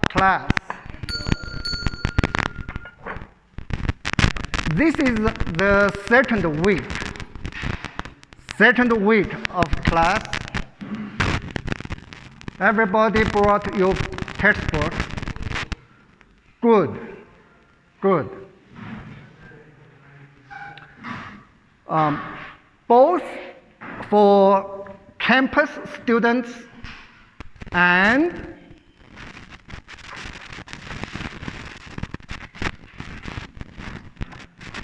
class. This is the second week of class. Everybody brought your textbook. Good. Both for campus students and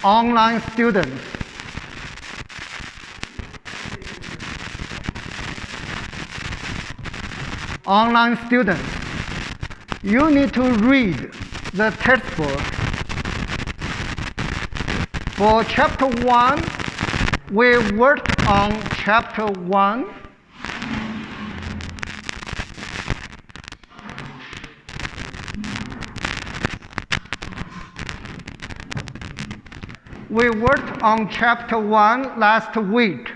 online students. You need to read the textbook. For chapter 1, we worked on chapter 1. We worked on chapter 1 last week.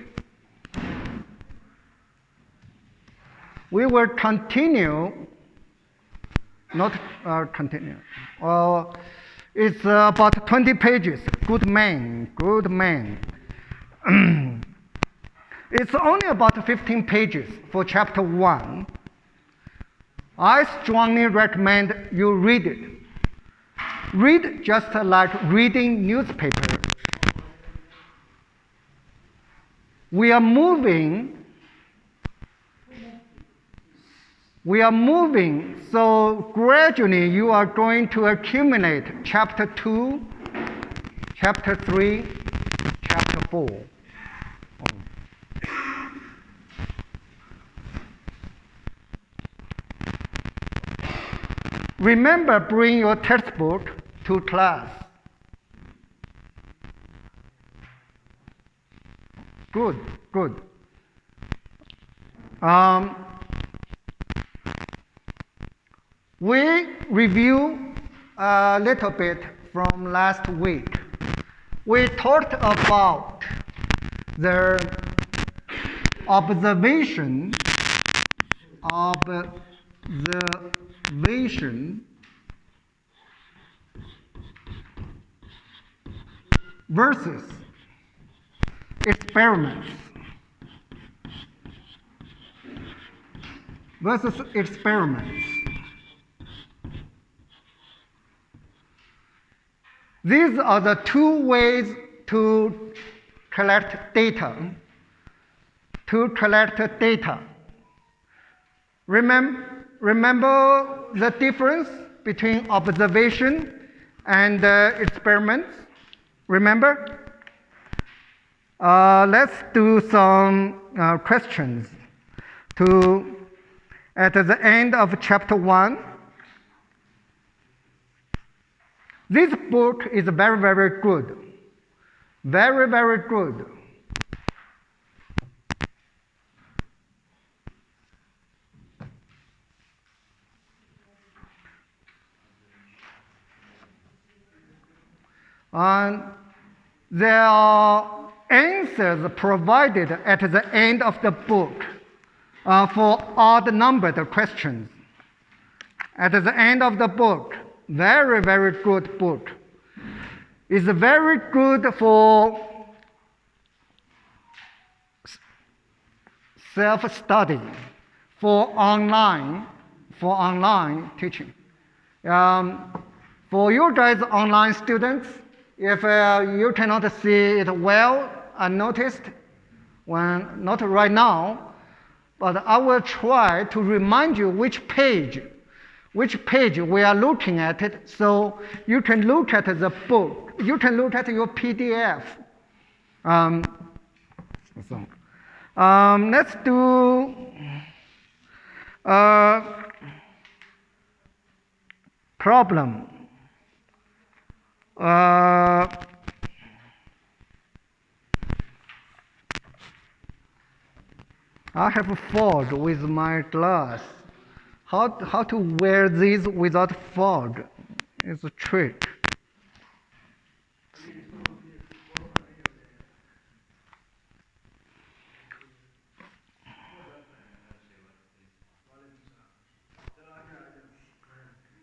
We will continue, it's about 20 pages. Good man. It's only about 15 pages for chapter 1. I strongly recommend you read it. Read just like reading newspaper. We are moving, so gradually you are going to accumulate chapter 2, chapter 3, chapter 4. Remember, bring your textbook to class. Good. We review a little bit from last week. We talked about the observation versus experiments. These are the two ways to collect data. Remember the difference between observation and experiments? Remember? Let's do some questions at the end of chapter 1. This book is very good. Very good. And there are answers provided at the end of the book for odd-numbered questions. At the end of the book, very good book. It's very good for self-study, for online teaching. For you guys online students, if you cannot see it well unnoticed, not right now, but I will try to remind you which page we are looking at it, so you can look at the book, you can look at your PDF. Let's do problem. I have a fog with my glass. How to wear these without fog is a trick.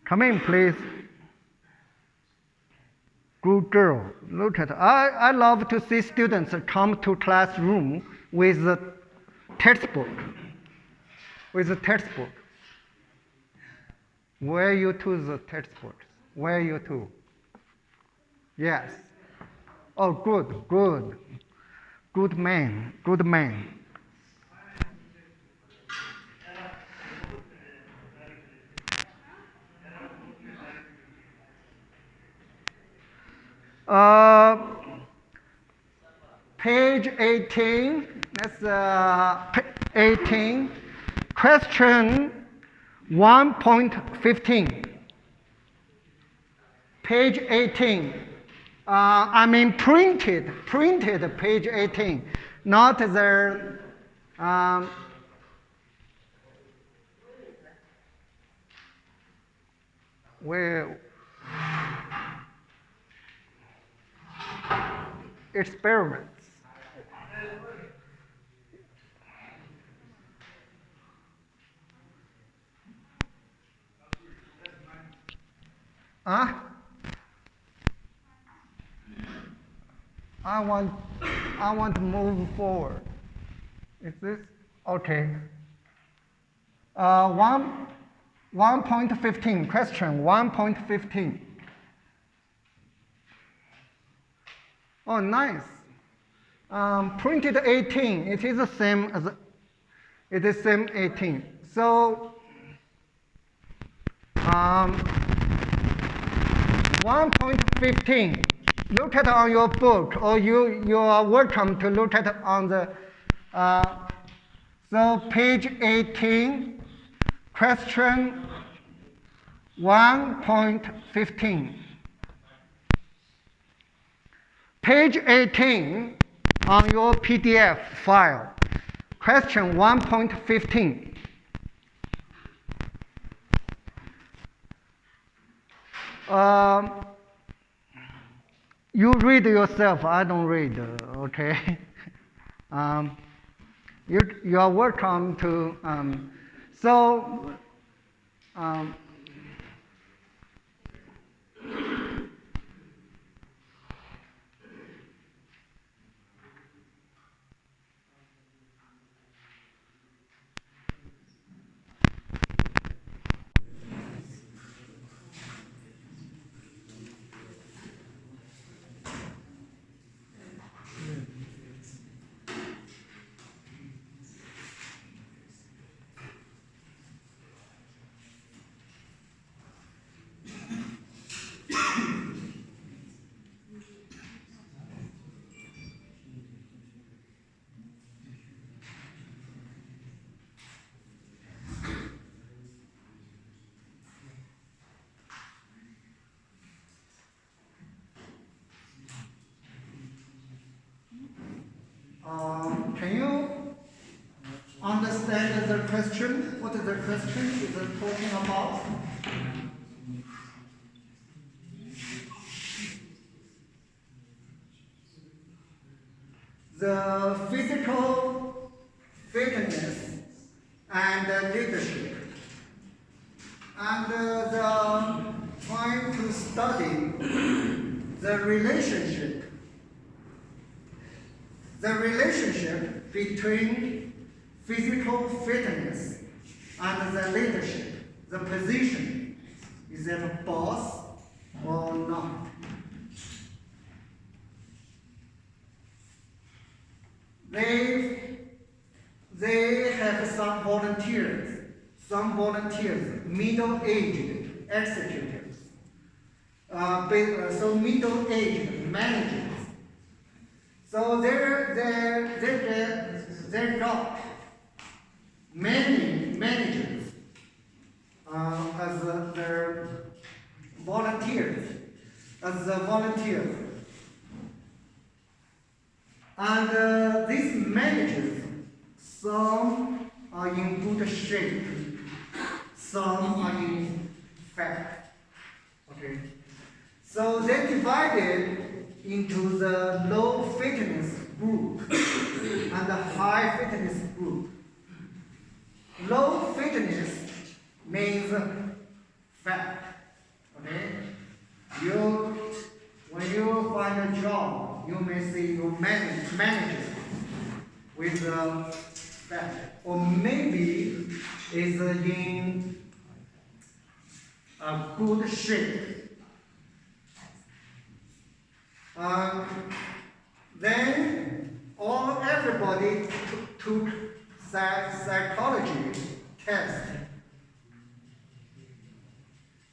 Come in, please. Good girl. Look at I love to see students come to classroom with a textbook. With a textbook. Where you to the textbook? Where you to? Yes. Oh, good, good. Good man, good man. Uh, page 18, that's 18, question 1.15. Page 18. I mean printed page 18, not the where experiments. Huh? I want to move forward. Is this okay? 1.15, question 1.15. Oh, nice. Printed 18, it is the same as, it is same 18. So, 1.15, look at on your book, or you are welcome to look at on the, so page 18, question 1.15. Page 18 on your PDF file, question 1.15. You read yourself, I don't read, okay? You are welcome to, can you understand the question? What is the question is it talking about? The physical fitness and leadership, and trying to study the relationship between physical fitness and the leadership, the position. Is it a boss or not? They have some volunteers, middle-aged executives, so middle-aged managers. So they got many managers as their volunteers, And these managers, some are in good shape, some are in fat. Okay. So they divided into the low fitness group and the high fitness group. Low fitness means fact. Okay? When you find a job, you may say you manage it with fact. Or maybe it's in a good shape. Then everybody took psychology test.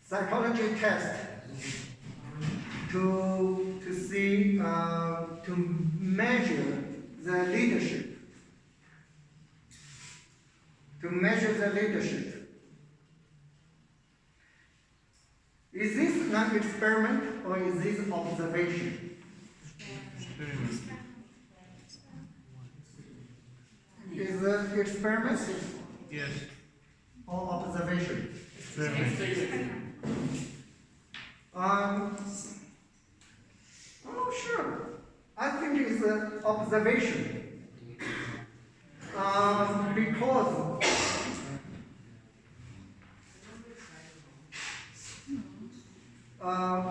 Psychology test to see to measure the leadership. To measure the leadership. Is this an experiment or is this observation? Experiment. Is it experiment Yes. or observation? Experiment. I'm not sure. I think it's an observation.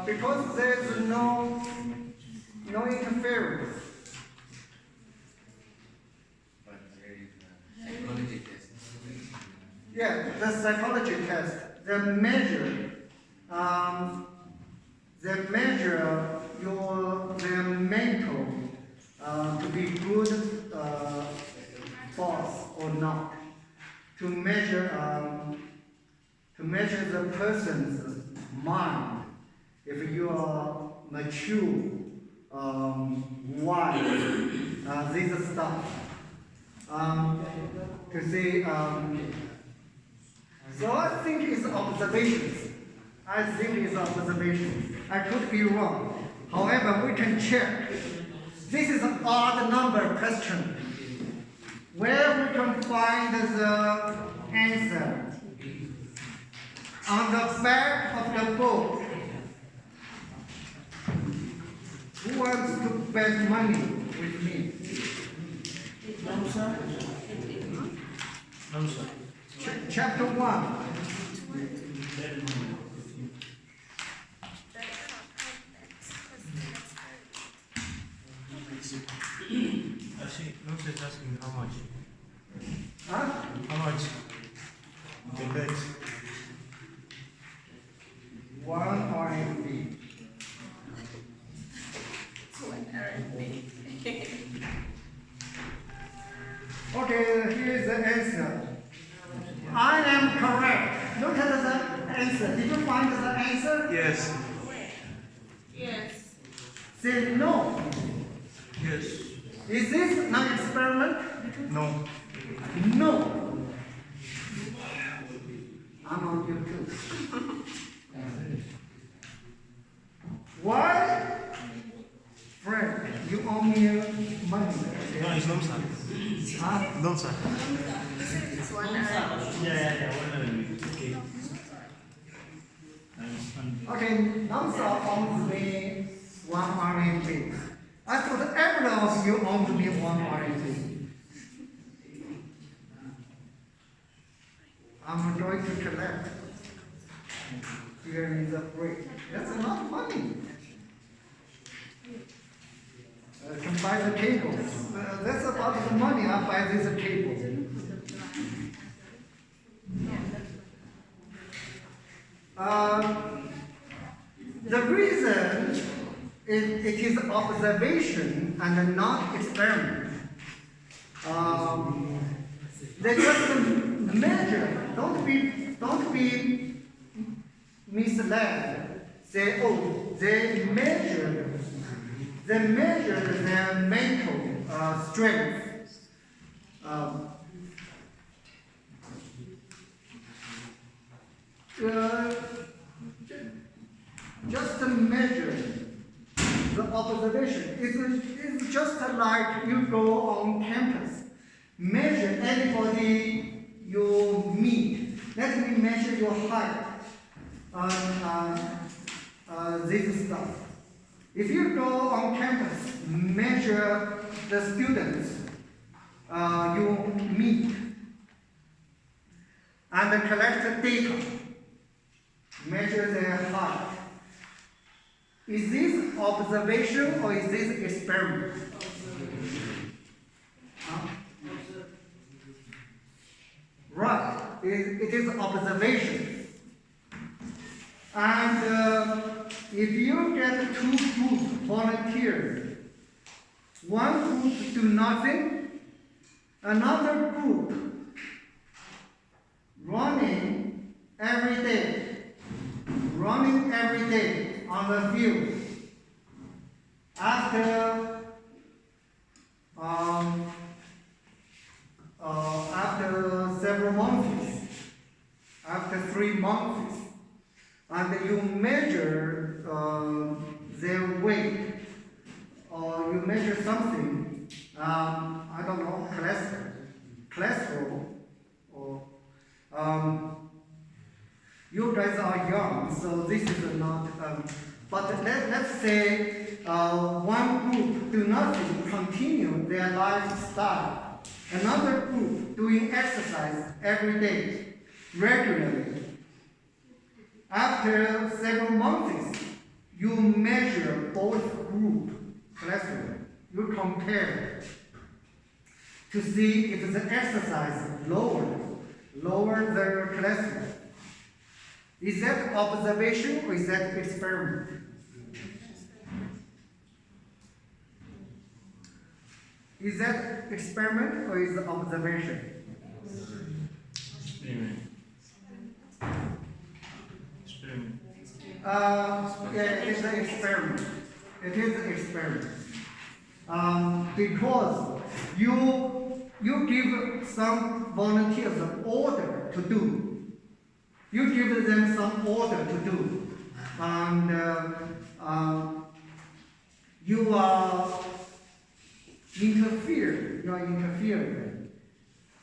Because there's no interference. Psychology test. Yeah, the psychology test. They measure your mental to be good boss or not. To measure the person's mind. If you are mature, wise, this stuff. To see. So I think it's observations. I could be wrong. However, we can check. This is an odd number question. Where we can find the answer? On the back of the book. Who wants to bet money with me? No, sir. No, sir. Chapter 1. Actually, no, sir, is asking how much. Huh? How much? The bet. 1 RMB. Okay, here's the answer. I am correct. Look at the answer. Did you find the answer? Yes. Yes. Say no. Yes. Is this an experiment? No. No. I'm on YouTube. Why? Friend, you owe me money. No, it's no, sir. Huh? No, sir. It's 1 hour. Yeah. Okay. Okay, Namsa owns me 1 RMB. I thought every of you owed me 1 RMB. I'm going to collect. Here is a break. That's a lot of money. I can buy the cable. That's about the money I buy this cable. The reason it is observation and not experiment. They just measure. Don't be misled. Say, oh, they measure their mental strength. Just to measure the observation. It's just like you go on campus. Measure anybody you meet. Let me measure your height. This stuff. If you go on campus, measure the students you meet and collect data. measure their height. Is this observation or is this experiment? Huh? Right, it is observation. And if you get two groups volunteers, one group do nothing, another group running every day on the field. After several months, after 3 months, and you measure their weight, or you measure something, I don't know, cholesterol, or you guys are young, so this is not, but let's say one group do nothing, continue their lifestyle. Another group doing exercise every day, regularly. After several months, you measure both group cholesterol. You compare to see if the exercise lower the cholesterol. Is that observation or is that experiment? Is that experiment or is it observation? Experiment. Experiment. Yeah, it is an experiment. It is an experiment. Because you give some volunteers an order to do. You give them some order to do, and you are interfering. You are interfering.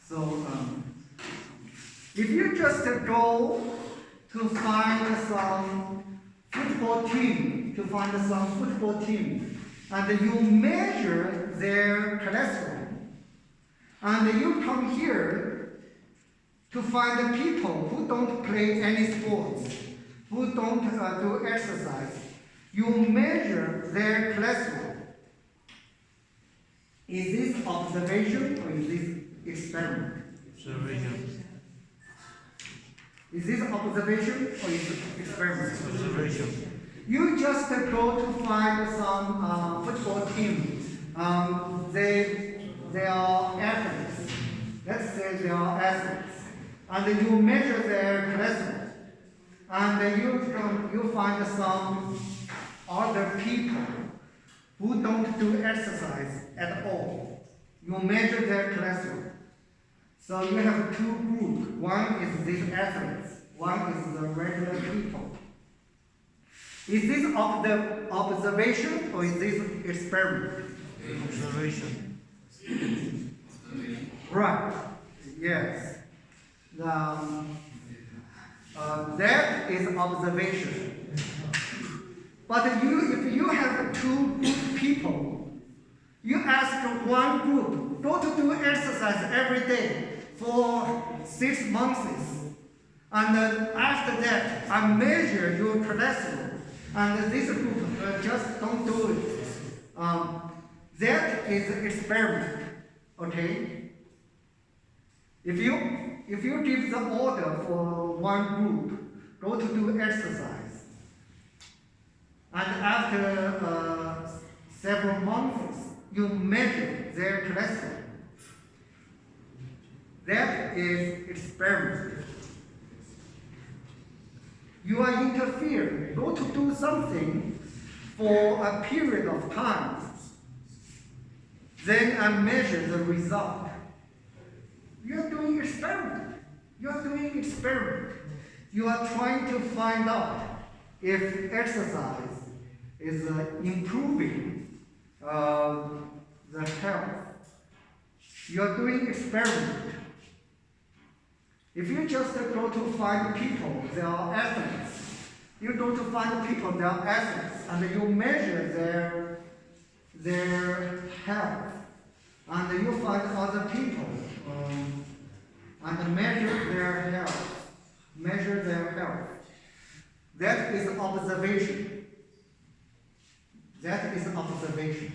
So if you just go to find some football team, and you measure their cholesterol, and you come here to find people who don't play any sports, who don't do exercise, you measure their cholesterol. Is this observation or is this experiment? Observation. Is this observation or is it experiment? Observation. You just go to find some football team. They are athletes. Let's say they are athletes. And you measure their cholesterol. And you find some other people who don't do exercise at all. You measure their cholesterol. So you have two groups. One is these athletes. One is the regular people. Is this observation or is this experiment? Observation. Right. Yes. That is observation. But if you have two good people, you ask one group, go to do exercise every day for 6 months. And after that, I measure your cholesterol. And this group just don't do it. That is an experiment. Okay? If you give the order for one group, go to do exercise, and after several months, you measure their cholesterol. That is experiment. You are interfering. Go to do something for a period of time. Then I measure the result. You are doing experiment. You are doing experiment. You are trying to find out if exercise is improving the health. You are doing experiment. If you just go to find people, they are athletes. You go to find people, they are athletes, and you measure their health, and you find other people and measure their health. That is observation. That is observation.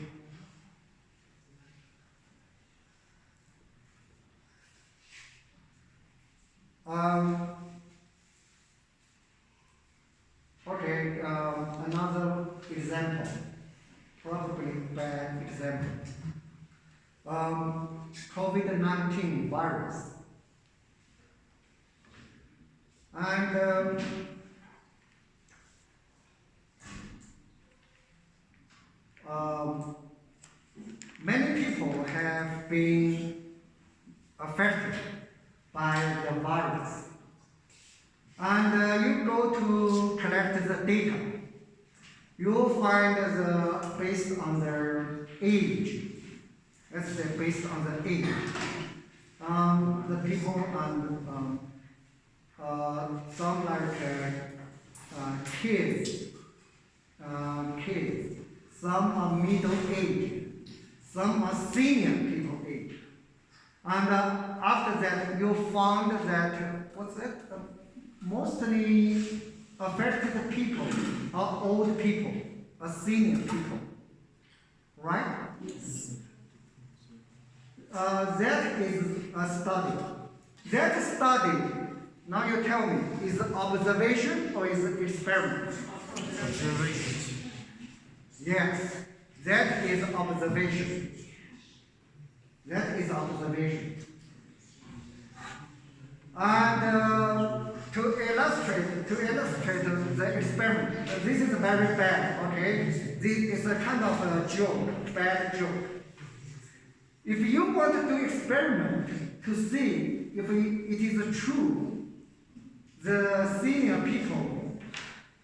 Okay, another example, probably bad example. COVID-19 virus. And many people have been affected by the virus. And you go to collect the data. You will find based on their age. Let's say based on the age. The people and some like kids, some are middle age, some are senior people age. And after that, you found that, mostly affected people are old people, are senior people, right? Yes. That is a study. That study, now you tell me, is it observation or is it experiment? Observation. Yes, that is observation. That is observation. And to illustrate the experiment, this is very bad, okay? This is a kind of a joke, bad joke. If you want to do experiment to see if it is true, the senior people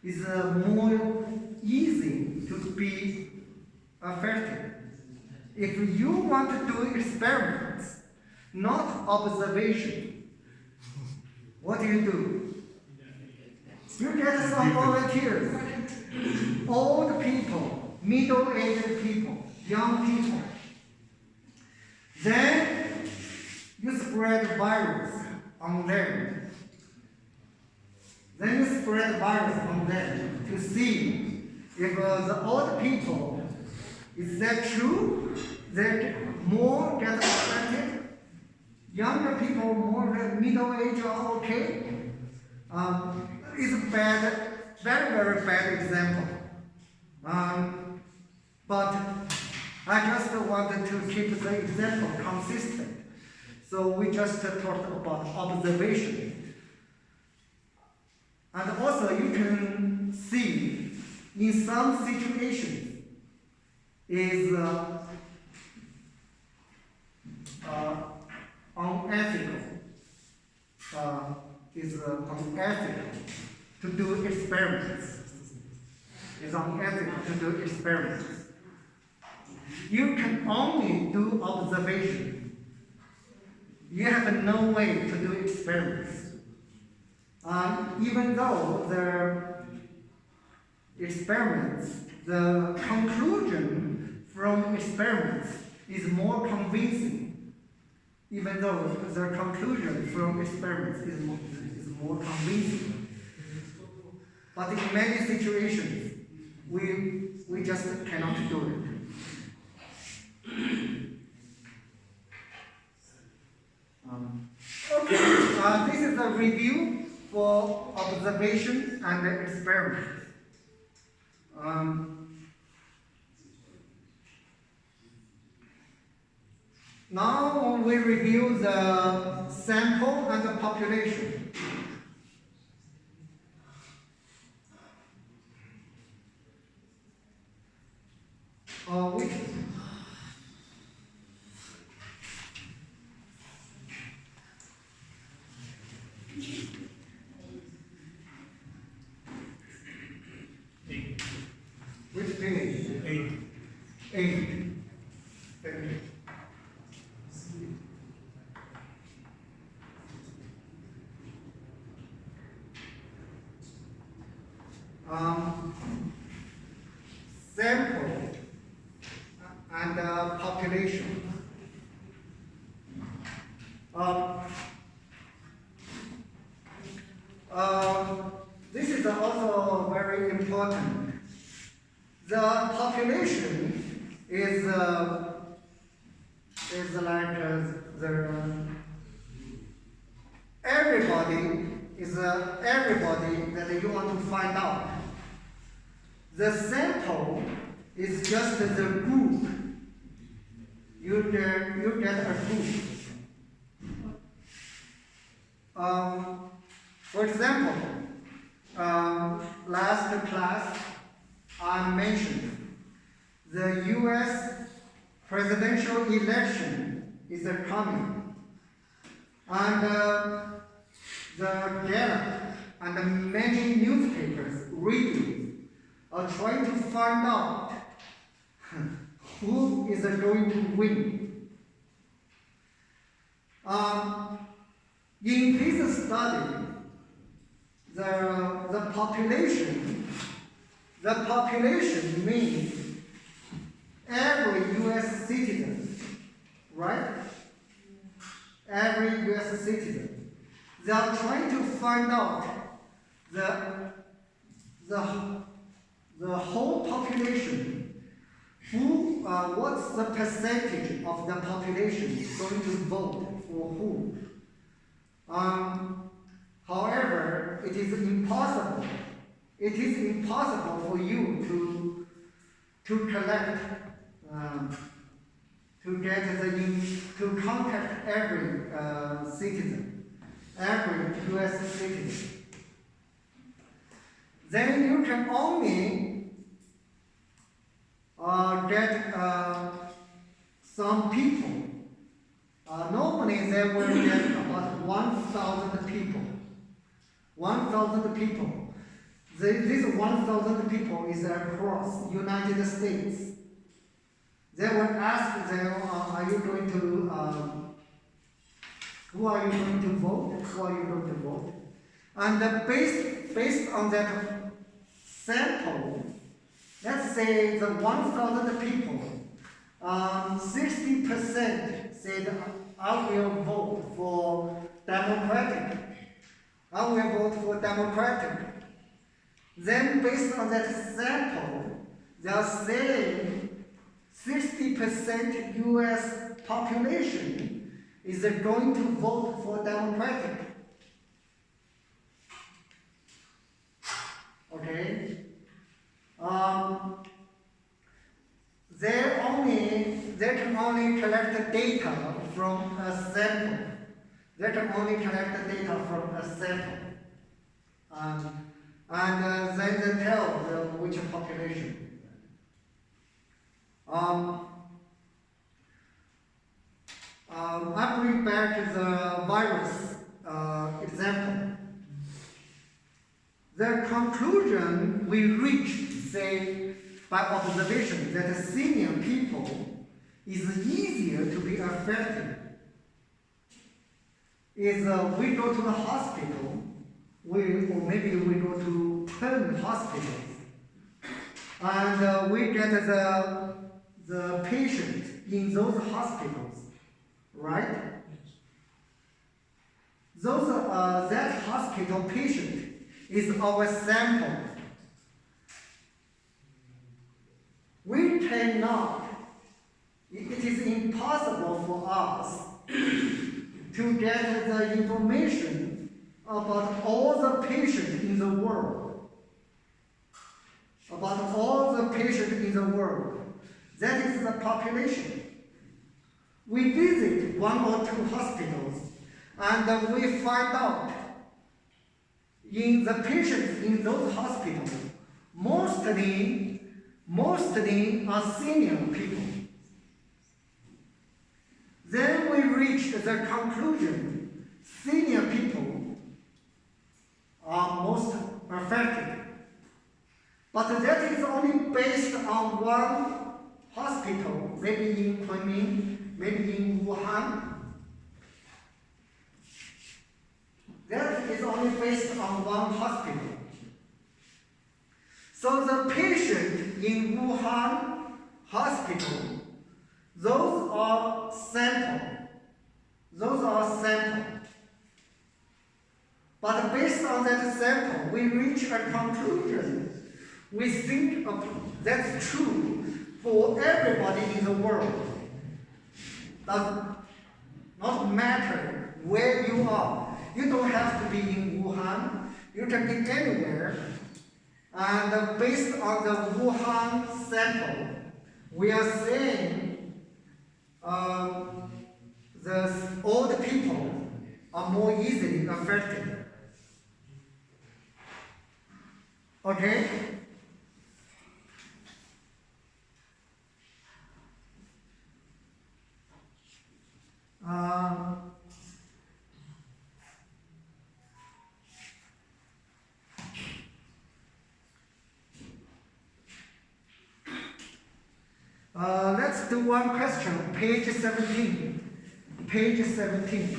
is more easy to be affected. If you want to do experiments, not observation, what do? You get some volunteers, old people, middle-aged people, young people. Then you spread the virus on them. To see if the old people, is that true? That more get affected? Younger people, more middle age are okay? It's a bad, very, very bad example. But I just wanted to keep the example consistent. So we just talked about observation. And also you can see in some situations is unethical. Unethical to do experiments. It's unethical to do experiments. You can only do observation. You have no way to do experiments. Even though the experiments, the conclusion from experiments is more convincing. Even though the conclusion from experiments is more convincing. But in many situations, we just cannot do it. Okay, this is a review for observation and experiment. Now we review the sample and the population. Which page? 8. 8. Thank you. Sample and population. This is also also very important. The population is like the everybody is everybody that you want to find out. The sample is just the group. You get a group. For example, last class I mentioned the U.S. presidential election is coming, and the Gallup and many newspapers, radios are trying to find out who is going to win. In this study, the population means every U.S. citizen, right? Every U.S. citizen. They are trying to find out the whole population, what's the percentage of the population going to vote for who. However, it is impossible. It is impossible for you to collect, to contact every citizen, every U.S. citizen. Then you can only get some people. Normally they will get about 1,000 people. 1,000 people. This 1,000 people is across United States. They will ask them, are you going to, who are you going to vote? Who are you going to vote? And based on that sample, let's say the 1,000 people, 60% said, I will vote for Democratic. I will vote for Democratic. Then based on that sample, they are saying 60% U.S. population is going to vote for Democratic. Okay? They can only collect data from a sample. They can only collect data from a sample. And then they tell which population. I bring back the virus example. The conclusion we reached, say, by observation that senior people is easier to be affected is we go to the hospital, or maybe we go to 10 hospitals, and we get the patient in those hospitals, right? That hospital patient is our sample. We cannot, it is impossible for us to get the information about all the patients in the world. About all the patients in the world. That is the population. We visit 1 or 2 hospitals and we find out in the patients in those hospitals, mostly are senior people. Then we reached the conclusion, senior people are most affected. But that is only based on one hospital, maybe in Kunming, maybe in Wuhan. That is only based on one hospital. So the patient in Wuhan hospital, those are sample. Those are sample. But based on that sample, we reach a conclusion. We think that's true for everybody in the world. Does not matter where you are. You don't have to be in Wuhan. You can be anywhere. And based on the Wuhan sample, we are saying the old people are more easily affected. Okay? Let's do one question, page 17. Page 17.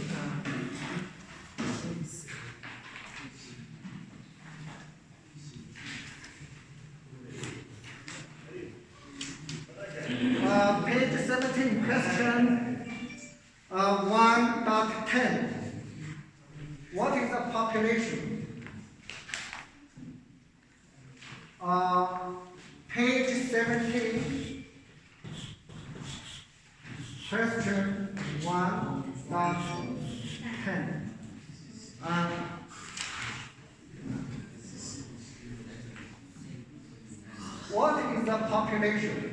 Page 17, question 1.10. What is the population? Page 17, question 1.10. What is the population?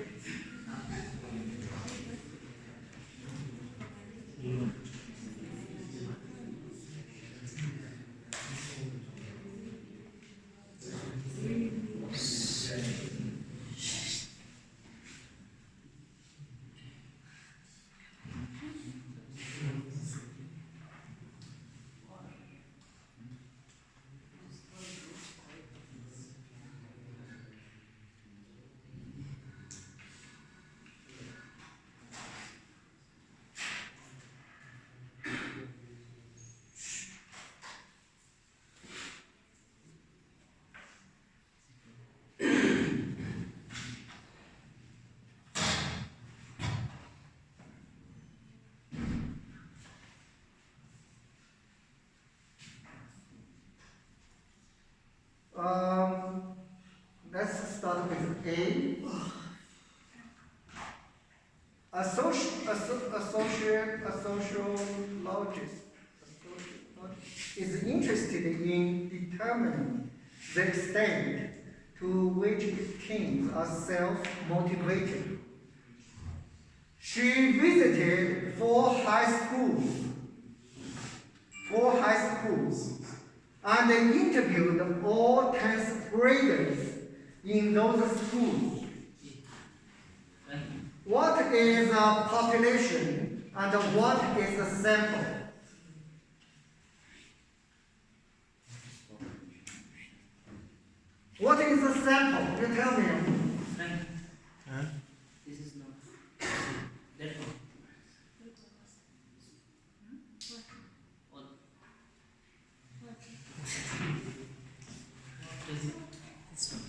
Let's start with A. A sociologist is interested in determining the extent to which teens are self-motivated. She visited four high schools, and interviewed all 10th graders in those schools. What is a population and what is a sample? What is a sample? You tell me. Huh? This is not. That one. What?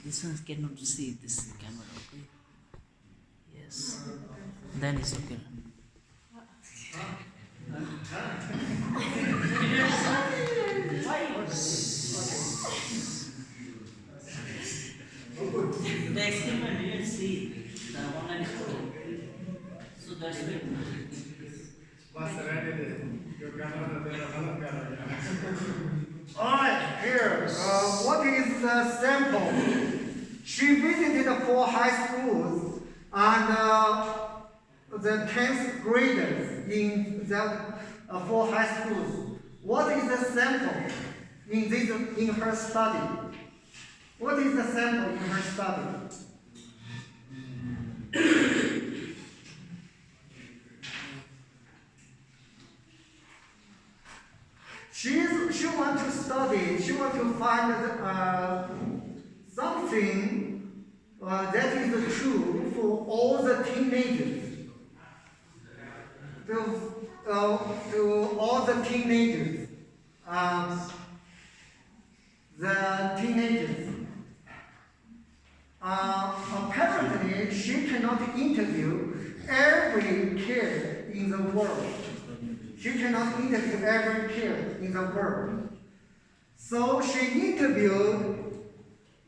This one cannot see this camera, okay? Yes. Then it's okay. The experiment didn't see the online school. So that's it. Alright, here. What is the sample? She visited four high schools and the 10th graders in the four high schools. What is the sample in her study? What is the sample in her study? She wants to study, she wants to find something that is true for all the teenagers. To all the teenagers. Apparently, she cannot interview every kid in the world. She cannot interview every kid in the world. So she interviewed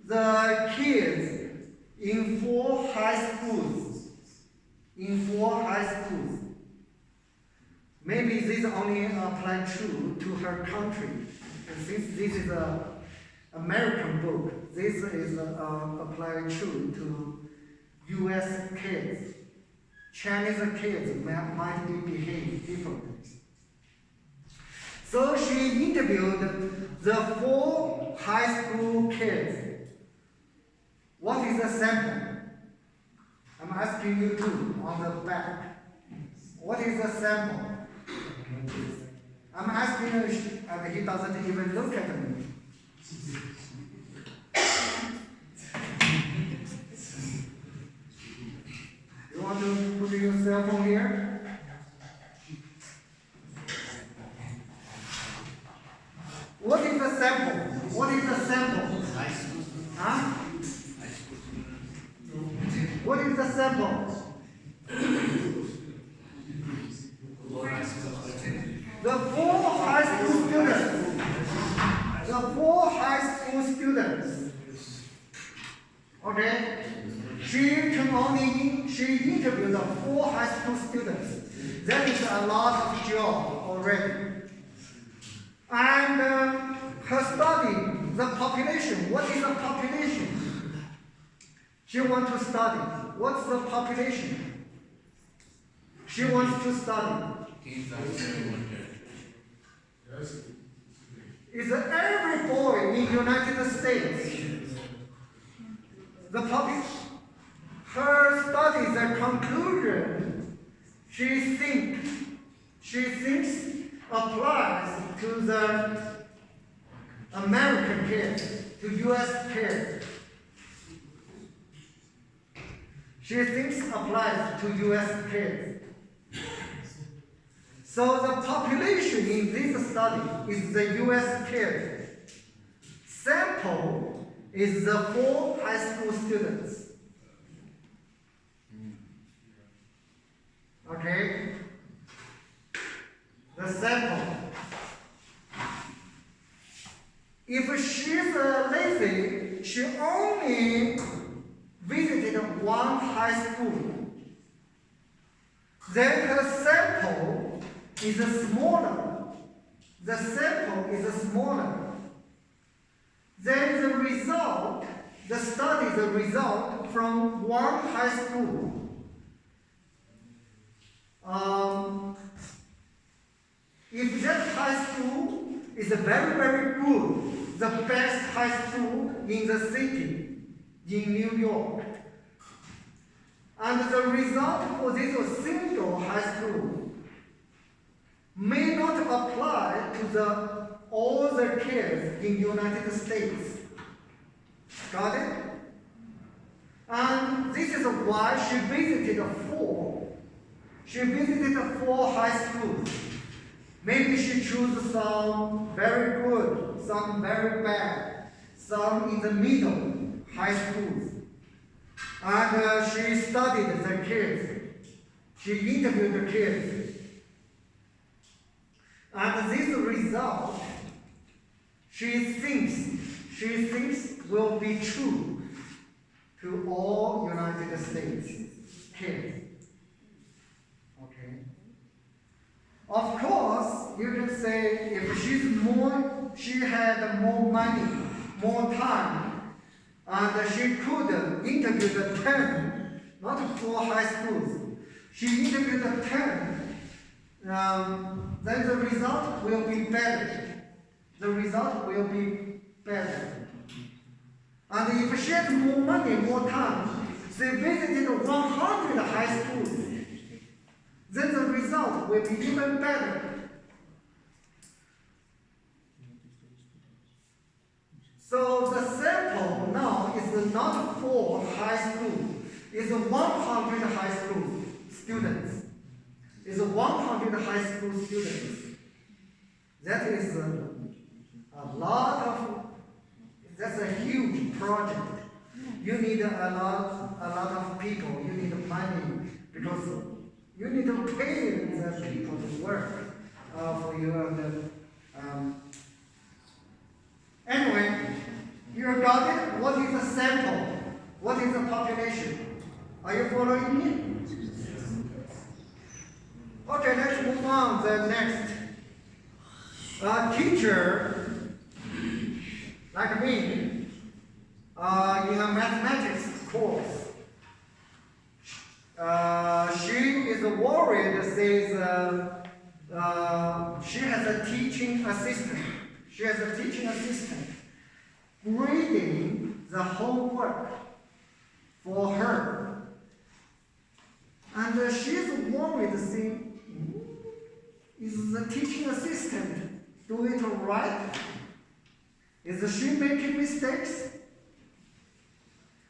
the kids in 4 high schools. In 4 high schools. Maybe this only apply true to her country. And since this is an American book, this is apply true to U.S. kids. Chinese kids might be behave differently. So she interviewed the 4 high school kids. What is the sample? I'm asking you too on the back. What is the sample? I'm asking you, and he doesn't even look at me. You want to put your cell phone here? What is the sample? What is the sample? Huh? What is the sample? The 4 high school students. The 4 high school students. Okay? She interviewed the 4 high school students. That is a lot of job already. And her study, the population. What is the population? She wants to study. What's the population? She wants to study. Is every boy in United States. Her studies, the conclusion, she thinks applies to the American kids, to U.S. kids. She thinks applies to U.S. kids. So the population in this study is the U.S. kids. Sample is the 4 high school students. Okay? The sample. If she's lazy, she only visited 1 high school. Then her sample is smaller. The sample is smaller. Then the result, the study, the result from 1 high school. If that high school is very, very good, the best high school in the city, in New York, and the result for this single high school may not apply to all the kids in United States. Got it? And this is why she visited 4. She visited 4 high schools. Maybe she chose some very good, some very bad, some in the middle high schools. And she studied the kids. She interviewed the kids. And this result, she thinks will be true to all United States kids. Okay. Of course, you can say if she had more money, more time, and she could interview the 10, not 4 high schools. She interviewed the 10. Then the result will be better. The result will be better. And if she has more money, more time, she visited 100 high schools, then the result will be even better. So the sample now is not 4 high schools, it's 100 high school students. It's 100 high school students. That is that's a huge project. You need a lot of people. You need money because you need to pay the people to work for you. Anyway, you got it? What is the sample? What is the population? Are you following me? Okay, let's move on. The next. A teacher, like me, in a mathematics course, she is worried, says she has a teaching assistant. She has a teaching assistant grading the homework for her. And she's worried, saying, is the teaching assistant doing it right? Is she making mistakes?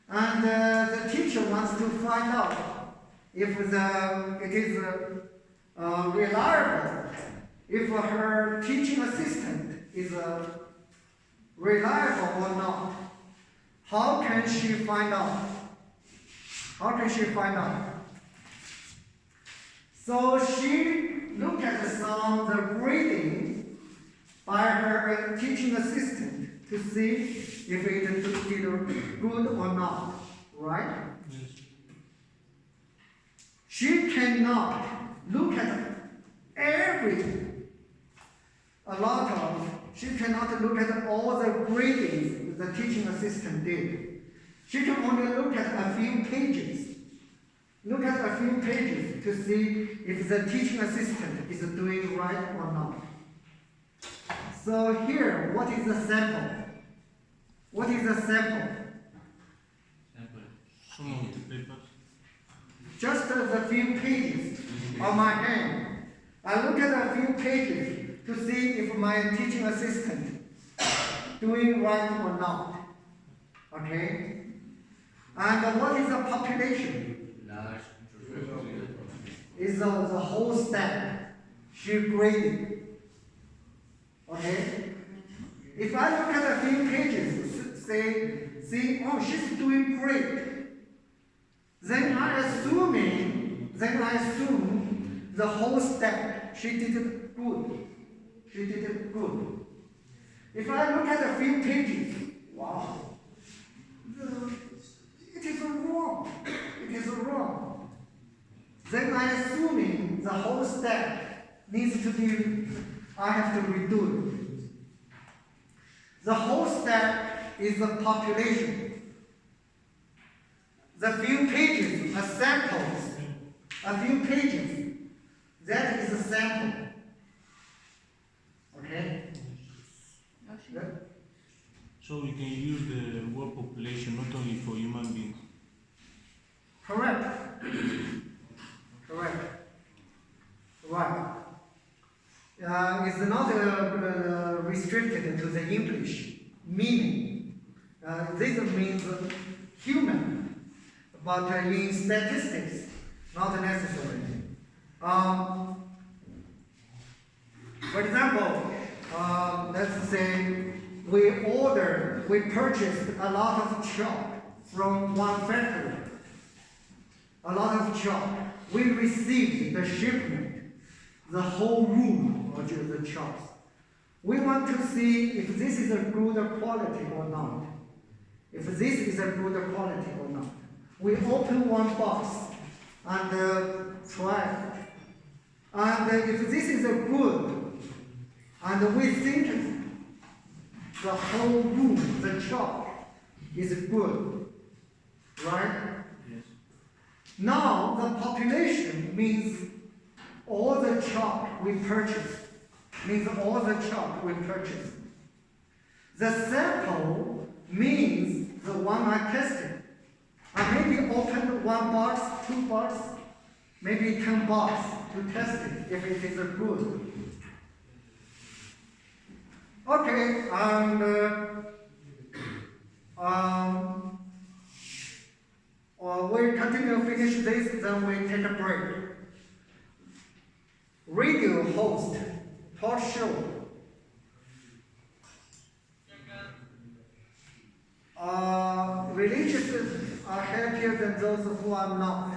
And the teacher wants to find out if it is reliable, if her teaching assistant is reliable or not. How can she find out? How can she find out? So she looked at some of the grading by her teaching assistant to see if it is good or not, right? She cannot look at she cannot look at all the gradings the teaching assistant did. She can only look at a few pages. Look at a few pages to see if the teaching assistant is doing right or not. So here, what is the sample? What is the sample? Some of the papers. Just the few pages on my hand. I look at a few pages to see if my teaching assistant doing right or not. Okay? And what is the population? Is the whole stack. She graded. Okay? If I look at a few pages, see, oh, she's doing great. Then I assume the whole stack, she did it good. She did it good. If I look at a few pages, wow, it is wrong. It is wrong. Then I assuming the whole stack needs to be, I have to redo it. The whole stack is the population. The few pages are samples. A few pages, that is a sample. Okay? So we can use the word population not only for human beings. Correct. Correct. Right. It's not restricted to the English meaning. This means human, but in statistics, not necessarily. For example, let's say we purchased a lot of chalk from one factory. A lot of chalk. We received the shipment, the whole room of the chalks. We want to see if this is a good quality or not. If this is a good quality or not. We open one box and try it. And if this is a good, and we think the whole room, the chalk, is good, right? Yes. Now the population means all the chalk we purchased. Means all the chalk we purchased. The sample means the one I tested. I maybe opened one box, two box, maybe 10 box to test it if it is good. Okay, and we continue finish this, then we take a break. Radio host, talk show. Religious are happier than those who are not.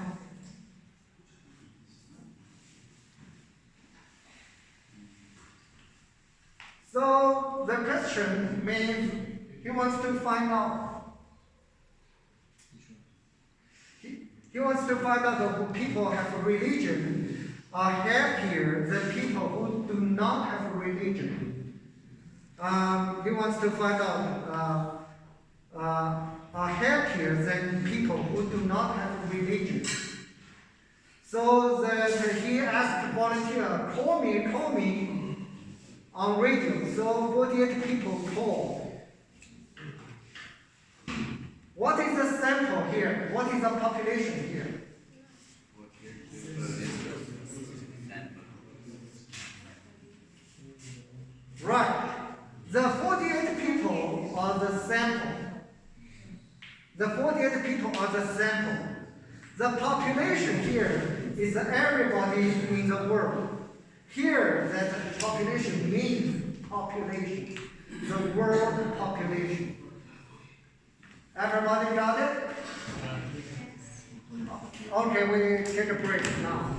So the question means he wants to find out. He wants to find out who people have a religion are happier than people who do not have a religion. He wants to find out are happier than people who do not have a religion. So that he asked the volunteer, call me on radio. So 48 people called. What is the sample here? What is the population here? Right. The 48 people are the sample. The 48 people are the sample. The population here is everybody in the world. Here, that population means population. The world population. Everybody got it? Okay, we take a break now.